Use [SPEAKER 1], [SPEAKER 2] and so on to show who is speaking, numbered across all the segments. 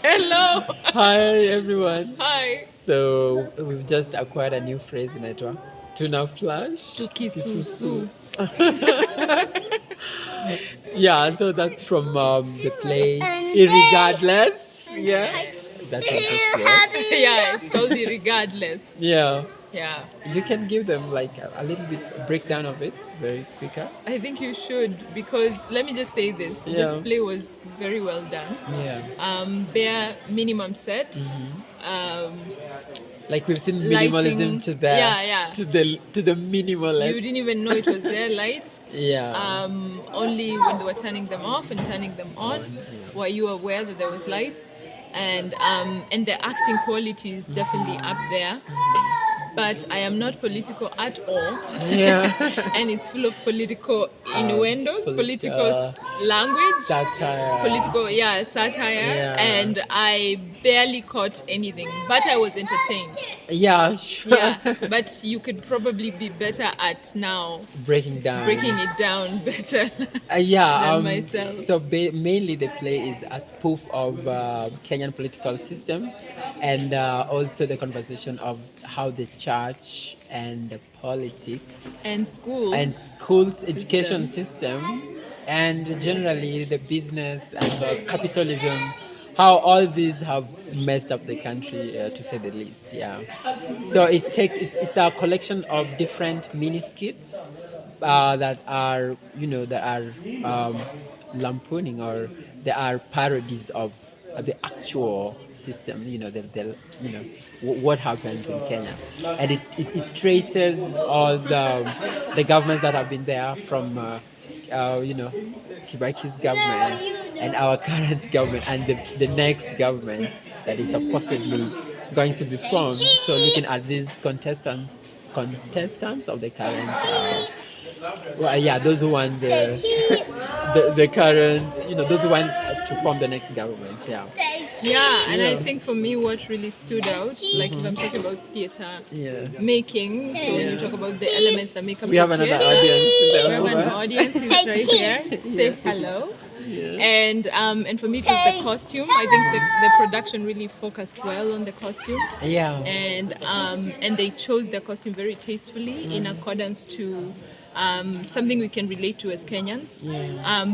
[SPEAKER 1] Hello.
[SPEAKER 2] Hi everyone.
[SPEAKER 1] Hi.
[SPEAKER 2] So we've just acquired a new phrase in Etwa. Tuna flash.
[SPEAKER 1] Tukisusu.
[SPEAKER 2] Yeah, so that's from the play Irregardless. Yeah. That's what this was.
[SPEAKER 1] Yeah, it's called Irregardless.
[SPEAKER 2] Yeah.
[SPEAKER 1] Yeah.
[SPEAKER 2] You can give them like a little bit breakdown of it very quicker.
[SPEAKER 1] I think you should, because let me just say this.
[SPEAKER 2] Yeah.
[SPEAKER 1] This play was very well done.
[SPEAKER 2] Yeah.
[SPEAKER 1] Bare minimum set.
[SPEAKER 2] Like we've seen
[SPEAKER 1] Lighting.
[SPEAKER 2] minimalism to the
[SPEAKER 1] Yeah.
[SPEAKER 2] to the minimalist.
[SPEAKER 1] You didn't even know it was there, lights.
[SPEAKER 2] Yeah.
[SPEAKER 1] Only when they were turning them off and turning them on were you aware that there was lights. And the acting quality is definitely up there. But I am not political at all.
[SPEAKER 2] Yeah.
[SPEAKER 1] And it's full of political innuendos, political language.
[SPEAKER 2] Satire.
[SPEAKER 1] Satire.
[SPEAKER 2] Yeah.
[SPEAKER 1] And I barely caught anything, but I was entertained.
[SPEAKER 2] Yeah, sure.
[SPEAKER 1] Yeah, but you could probably be better at now
[SPEAKER 2] breaking
[SPEAKER 1] it down better
[SPEAKER 2] yeah,
[SPEAKER 1] than myself.
[SPEAKER 2] So mainly the play is a spoof of Kenyan political system, and also the conversation of how the church and the politics
[SPEAKER 1] and
[SPEAKER 2] schools education system and generally the business and the capitalism, how all these have messed up the country, to say the least. Yeah. So it's a collection of different mini skits that are lampooning, or they are parodies of the actual system. What happens in Kenya, and it traces all the governments that have been there from Kibaki's government and our current government and the next government that is supposedly going to be formed. So looking at these contestants of the current those who want the current, those who want to form the next government.
[SPEAKER 1] And I think for me what really stood out, like if I'm talking about theatre making, so when you talk about the elements that make up
[SPEAKER 2] we have another audience.
[SPEAKER 1] We have an audience who's right here. Say hello. And for me it was the costume. I think the production really focused well on the costume. And they chose their costume very tastefully in accordance to something we can relate to as Kenyans,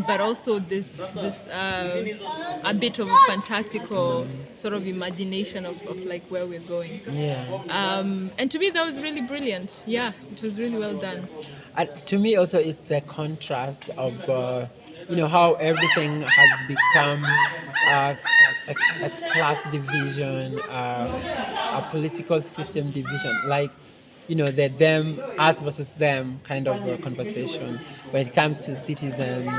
[SPEAKER 1] but also this a bit of a fantastical sort of imagination of like where we're going. And to me that was really brilliant. It was really well done.
[SPEAKER 2] To me also it's the contrast of how everything has become a class division, a political system division, like the them us versus them kind of conversation when it comes to citizens,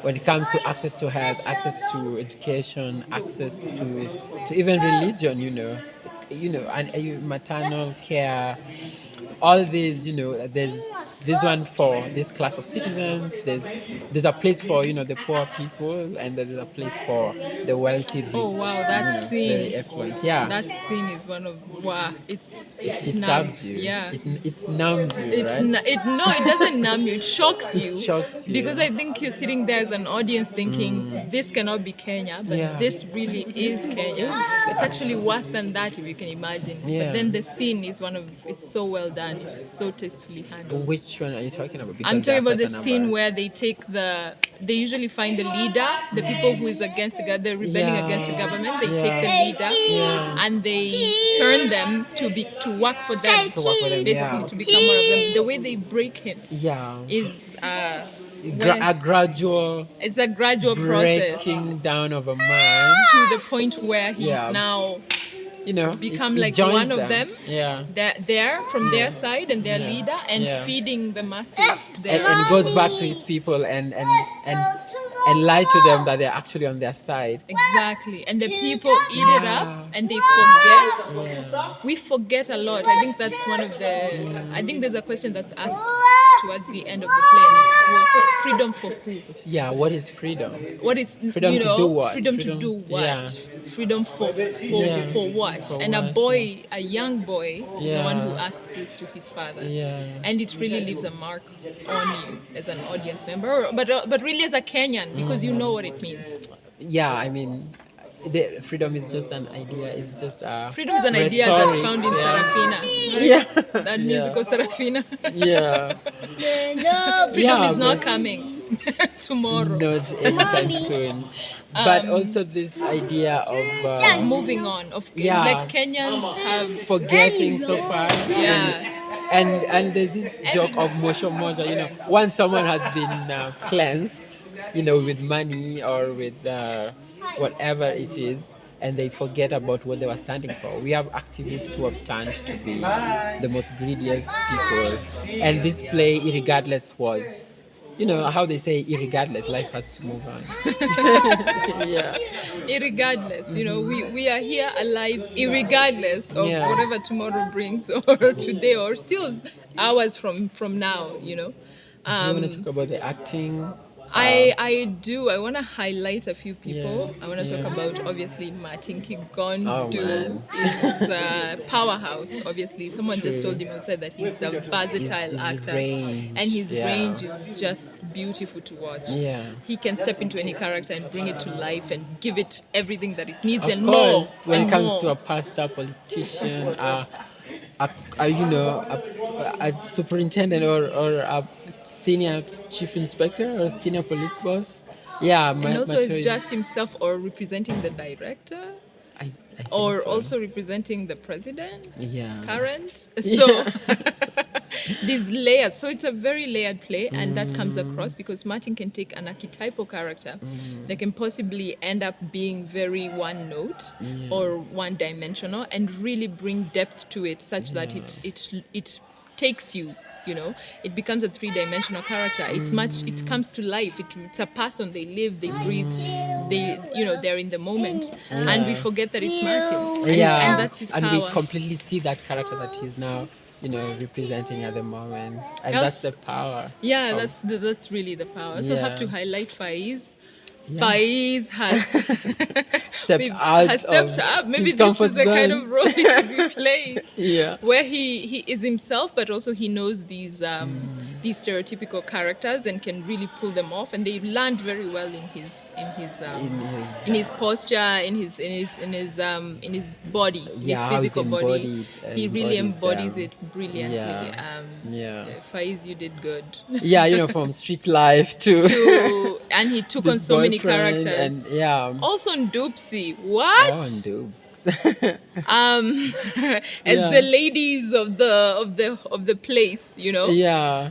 [SPEAKER 2] when it comes to access to health, access to education, access to even religion, and maternal care, all these, there's this one for this class of citizens, there's a place for the poor people, and there's a place for the wealthy rich.
[SPEAKER 1] Oh wow, that scene,
[SPEAKER 2] very effluent. That
[SPEAKER 1] scene is one of it
[SPEAKER 2] stabs you. It numbs you, right?
[SPEAKER 1] It doesn't numb you, it shocks you.
[SPEAKER 2] It shocks you,
[SPEAKER 1] because I think you're sitting there as an audience thinking this cannot be Kenya, but this really is Kenya. It's actually worse than that, if you can imagine. But then the scene is it's so well done, it's so tastefully handled.
[SPEAKER 2] Which one are you talking about? Because
[SPEAKER 1] I'm talking about the scene where they usually find the leader, the people who is against they're rebelling against the government. They take the leader and they turn them to work for them, basically to become one of them. The way they break him is
[SPEAKER 2] a gradual.
[SPEAKER 1] It's a gradual process,
[SPEAKER 2] breaking down of a man
[SPEAKER 1] to the point where he's now become like one of them. They're from their side and their leader, and feeding the masses.
[SPEAKER 2] And goes back to his people and lie to them that they're actually on their side.
[SPEAKER 1] Exactly. And the people eat it up and they forget. We forget a lot. I think that's one of the. I think there's a question that's asked towards the end of the play, and it's freedom for who?
[SPEAKER 2] What is freedom?
[SPEAKER 1] What is
[SPEAKER 2] freedom to do what?
[SPEAKER 1] Freedom to do what? freedom for what?
[SPEAKER 2] For
[SPEAKER 1] And
[SPEAKER 2] what,
[SPEAKER 1] a young boy, is the one who
[SPEAKER 2] Yeah.
[SPEAKER 1] asks this to his father.
[SPEAKER 2] Yeah.
[SPEAKER 1] And it really leaves a mark on you as an audience member, but really as a Kenyan, because you know what it means.
[SPEAKER 2] Yeah, I mean, the freedom is just an idea. It's just
[SPEAKER 1] Freedom is an idea that's
[SPEAKER 2] rhetoric,
[SPEAKER 1] found in Sarafina, right?
[SPEAKER 2] Yeah.
[SPEAKER 1] That musical Sarafina.
[SPEAKER 2] Yeah.
[SPEAKER 1] Freedom
[SPEAKER 2] Yeah,
[SPEAKER 1] is not
[SPEAKER 2] but
[SPEAKER 1] coming tomorrow.
[SPEAKER 2] not anytime soon. But also this idea of
[SPEAKER 1] Moving on,
[SPEAKER 2] Yeah.
[SPEAKER 1] like Kenyans have
[SPEAKER 2] forgetting so fast.
[SPEAKER 1] Yeah.
[SPEAKER 2] And there's this joke of mosho moja, once someone has been cleansed, with money or with whatever it is, and they forget about what they were standing for. We have activists who have turned to be the most greediest people. And this play, Irregardless, was, how they say, irregardless, life has to move on. Yeah.
[SPEAKER 1] Irregardless, we are here alive, irregardless of
[SPEAKER 2] Yeah.
[SPEAKER 1] whatever tomorrow brings, or today, or still hours from now.
[SPEAKER 2] Do you want to talk about the acting?
[SPEAKER 1] I do. I want to highlight a few people.
[SPEAKER 2] Yeah,
[SPEAKER 1] I want to talk
[SPEAKER 2] yeah.
[SPEAKER 1] about, obviously, Martin
[SPEAKER 2] Oh,
[SPEAKER 1] Kigondu
[SPEAKER 2] man.
[SPEAKER 1] is a powerhouse. Obviously, someone just
[SPEAKER 2] True.
[SPEAKER 1] told him outside that he's a versatile
[SPEAKER 2] His
[SPEAKER 1] actor,
[SPEAKER 2] range,
[SPEAKER 1] and his
[SPEAKER 2] yeah.
[SPEAKER 1] range is just beautiful to watch.
[SPEAKER 2] Yeah.
[SPEAKER 1] He can step into any character and bring it to life and give it everything that it needs
[SPEAKER 2] Of
[SPEAKER 1] and
[SPEAKER 2] course,
[SPEAKER 1] more.
[SPEAKER 2] when
[SPEAKER 1] and
[SPEAKER 2] it comes
[SPEAKER 1] more.
[SPEAKER 2] to a pastor, politician, a superintendent or a senior chief inspector or senior police boss. Yeah,
[SPEAKER 1] And also,
[SPEAKER 2] my
[SPEAKER 1] it's
[SPEAKER 2] choice.
[SPEAKER 1] just himself, or representing the director,
[SPEAKER 2] I think
[SPEAKER 1] or
[SPEAKER 2] so.
[SPEAKER 1] also representing the president,
[SPEAKER 2] Yeah.
[SPEAKER 1] current. So these layers. So it's a very layered play, and that comes across because Martin can take an archetypal character that can possibly end up being very one note or one dimensional, and really bring depth to it, such that it takes you. It becomes a three-dimensional character. It comes to life. It's a person. They live, they breathe, they're in the moment, and we forget that it's Martin. And that's his
[SPEAKER 2] and
[SPEAKER 1] power.
[SPEAKER 2] we completely see that character that he's now, representing at the moment, and
[SPEAKER 1] Else-
[SPEAKER 2] that's the power.
[SPEAKER 1] Yeah,
[SPEAKER 2] of-
[SPEAKER 1] that's really the power. So I have to
[SPEAKER 2] Yeah.
[SPEAKER 1] highlight Faiz.
[SPEAKER 2] Yeah.
[SPEAKER 1] Faiz has
[SPEAKER 2] Stepped
[SPEAKER 1] stepped
[SPEAKER 2] of
[SPEAKER 1] up. Maybe
[SPEAKER 2] his
[SPEAKER 1] this
[SPEAKER 2] comfort
[SPEAKER 1] is the kind
[SPEAKER 2] zone.
[SPEAKER 1] of role he should be playing.
[SPEAKER 2] Yeah.
[SPEAKER 1] Where he is himself, but also he knows these stereotypical characters and can really pull them off, and they land very well in his posture, in his body,
[SPEAKER 2] Yeah, how
[SPEAKER 1] his
[SPEAKER 2] he's
[SPEAKER 1] physical body.
[SPEAKER 2] embodied-
[SPEAKER 1] He really
[SPEAKER 2] embodies
[SPEAKER 1] embodies
[SPEAKER 2] them.
[SPEAKER 1] it brilliantly.
[SPEAKER 2] Yeah.
[SPEAKER 1] Faiz, you did good.
[SPEAKER 2] Yeah, from street life
[SPEAKER 1] And he took
[SPEAKER 2] this
[SPEAKER 1] on so many
[SPEAKER 2] boyfriend
[SPEAKER 1] characters.
[SPEAKER 2] and yeah.
[SPEAKER 1] Also Ndoopsy, what?
[SPEAKER 2] Oh, and Dubes.
[SPEAKER 1] As
[SPEAKER 2] Yeah.
[SPEAKER 1] the ladies of the place,
[SPEAKER 2] Yeah.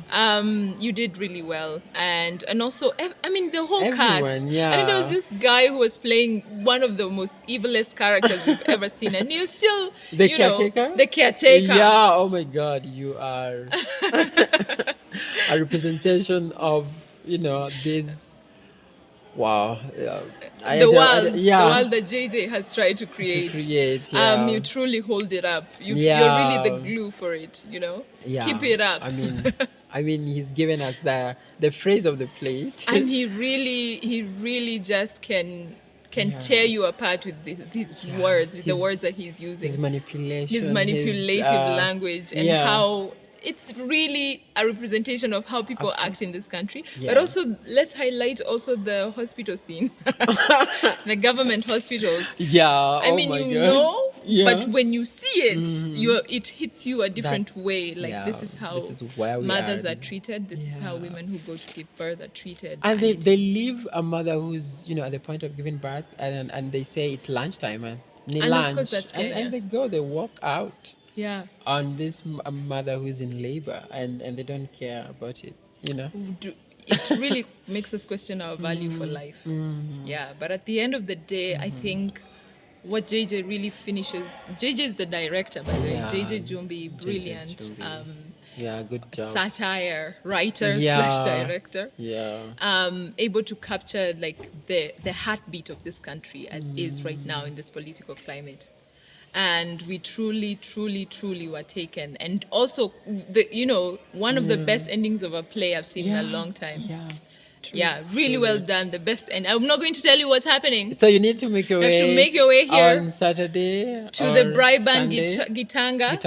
[SPEAKER 1] you did really well, and also the whole cast.
[SPEAKER 2] Everyone, yeah.
[SPEAKER 1] There was this guy who was playing one of the most evilest characters we've ever seen, and you're still
[SPEAKER 2] The caretaker?
[SPEAKER 1] the caretaker.
[SPEAKER 2] Yeah, oh my God, you are a representation of, this. Wow.
[SPEAKER 1] The world that JJ has tried to create.
[SPEAKER 2] Yeah.
[SPEAKER 1] You truly hold it up. You're
[SPEAKER 2] Yeah.
[SPEAKER 1] really the glue for it.
[SPEAKER 2] Yeah.
[SPEAKER 1] Keep it up.
[SPEAKER 2] I mean, he's given us the phrase of the plate.
[SPEAKER 1] And he really just can tear you apart with these words, with the words that he's using.
[SPEAKER 2] His manipulation.
[SPEAKER 1] His manipulative language, and how it's really a representation of how people act in this country.
[SPEAKER 2] Yeah.
[SPEAKER 1] But also, let's highlight also the hospital scene, the government hospitals.
[SPEAKER 2] Yeah.
[SPEAKER 1] I mean,
[SPEAKER 2] my
[SPEAKER 1] you
[SPEAKER 2] God.
[SPEAKER 1] know,
[SPEAKER 2] Yeah.
[SPEAKER 1] but when you see it, it hits you a different way. Like,
[SPEAKER 2] yeah,
[SPEAKER 1] this is how
[SPEAKER 2] this is where we
[SPEAKER 1] mothers
[SPEAKER 2] are.
[SPEAKER 1] are treated. This is how
[SPEAKER 2] Yeah.
[SPEAKER 1] women who go to give birth are treated.
[SPEAKER 2] And they leave a mother who's, at the point of giving birth, and they say it's lunchtime, and
[SPEAKER 1] of
[SPEAKER 2] lunch,
[SPEAKER 1] course that's Kenya.
[SPEAKER 2] and they walk out
[SPEAKER 1] Yeah.
[SPEAKER 2] on this mother who's in labor, and they don't care about it,
[SPEAKER 1] It really makes us question our value for life. Yeah, but at the end of the day, I think what JJ really finishes. JJ is the director, by the way.
[SPEAKER 2] Yeah.
[SPEAKER 1] JJ Jumbi, brilliant.
[SPEAKER 2] Jumbi. Yeah, good job.
[SPEAKER 1] Satire writer / director.
[SPEAKER 2] Yeah.
[SPEAKER 1] Able to capture like the heartbeat of this country as is right now in this political climate. And we truly were taken. And also, one of the best endings of a play I've seen in a long time.
[SPEAKER 2] Yeah.
[SPEAKER 1] Yeah, really well done. The best. And I'm not going to tell you what's happening.
[SPEAKER 2] So you need to make your way.
[SPEAKER 1] You have to make your way here
[SPEAKER 2] on Saturday
[SPEAKER 1] to the Briband
[SPEAKER 2] Gitanga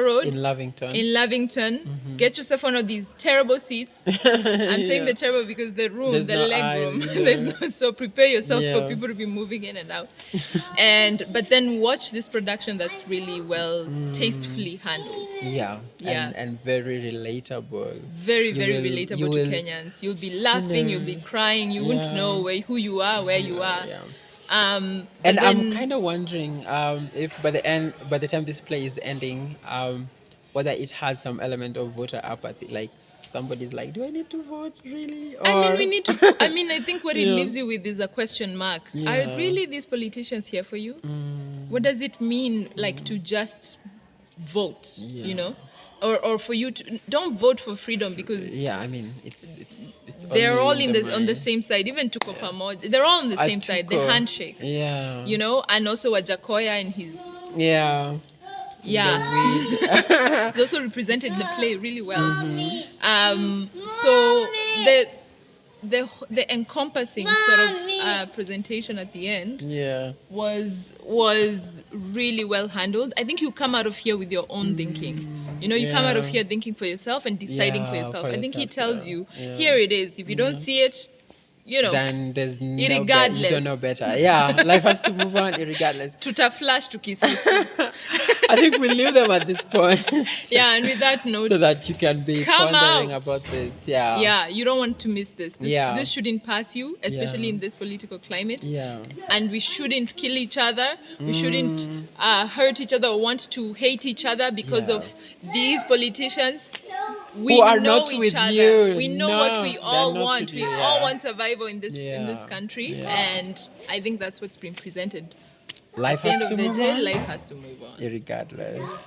[SPEAKER 1] Road
[SPEAKER 2] in Lavington.
[SPEAKER 1] Get yourself one of these terrible seats. I'm saying the terrible because the room, there's the leg room. So prepare yourself for people to be moving in and out. But then watch this production that's really well, tastefully handled.
[SPEAKER 2] Yeah. And very relatable.
[SPEAKER 1] Very relatable to Kenyans. You'll be laughing, you'll be crying, you won't know who you are, where you are.
[SPEAKER 2] And I'm kind of wondering if by the time this play is ending, whether it has some element of voter apathy, like somebody's like, do I need to vote really? Or,
[SPEAKER 1] I mean, we need to. I mean, I think what it leaves you with is a question mark. Are really these politicians here for you? What does it mean, like, to just vote? You know, or for you to don't vote for freedom because
[SPEAKER 2] I mean, it's
[SPEAKER 1] they're all on the same side. Even tuko pamoja, they're all on the same side. The handshake. You know, and also Wajakoya and his it's also represented in the play really well. So the encompassing sort of presentation at the end was really well handled. I think you come out of here with your own thinking. You know, you come out of here thinking for yourself and deciding for yourself. I think he tells you, here it is. If you don't see it, you know,
[SPEAKER 2] then there's
[SPEAKER 1] irregardless.
[SPEAKER 2] You don't know better. Life has to move on irregardless.
[SPEAKER 1] Tutaflash to Kisusu.
[SPEAKER 2] I think we'll leave them at this point.
[SPEAKER 1] And with that note,
[SPEAKER 2] so that you can be pondering about this.
[SPEAKER 1] You don't want to miss this. This shouldn't pass you, especially in this political climate. And we shouldn't kill each other. We shouldn't hurt each other or want to hate each other because of these politicians. We
[SPEAKER 2] who are
[SPEAKER 1] know
[SPEAKER 2] not
[SPEAKER 1] each
[SPEAKER 2] with
[SPEAKER 1] other.
[SPEAKER 2] You.
[SPEAKER 1] We know what we all want. We all want survival in this country, and I think that's what's been presented.
[SPEAKER 2] Life has to move on.
[SPEAKER 1] Life has to move on.
[SPEAKER 2] Irregardless.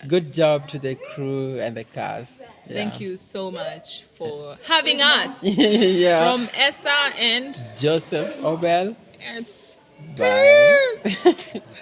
[SPEAKER 2] Good job to the crew and the cast.
[SPEAKER 1] Thank you so much for having us. From Esther and
[SPEAKER 2] Joseph Obel.
[SPEAKER 1] It's
[SPEAKER 2] bye.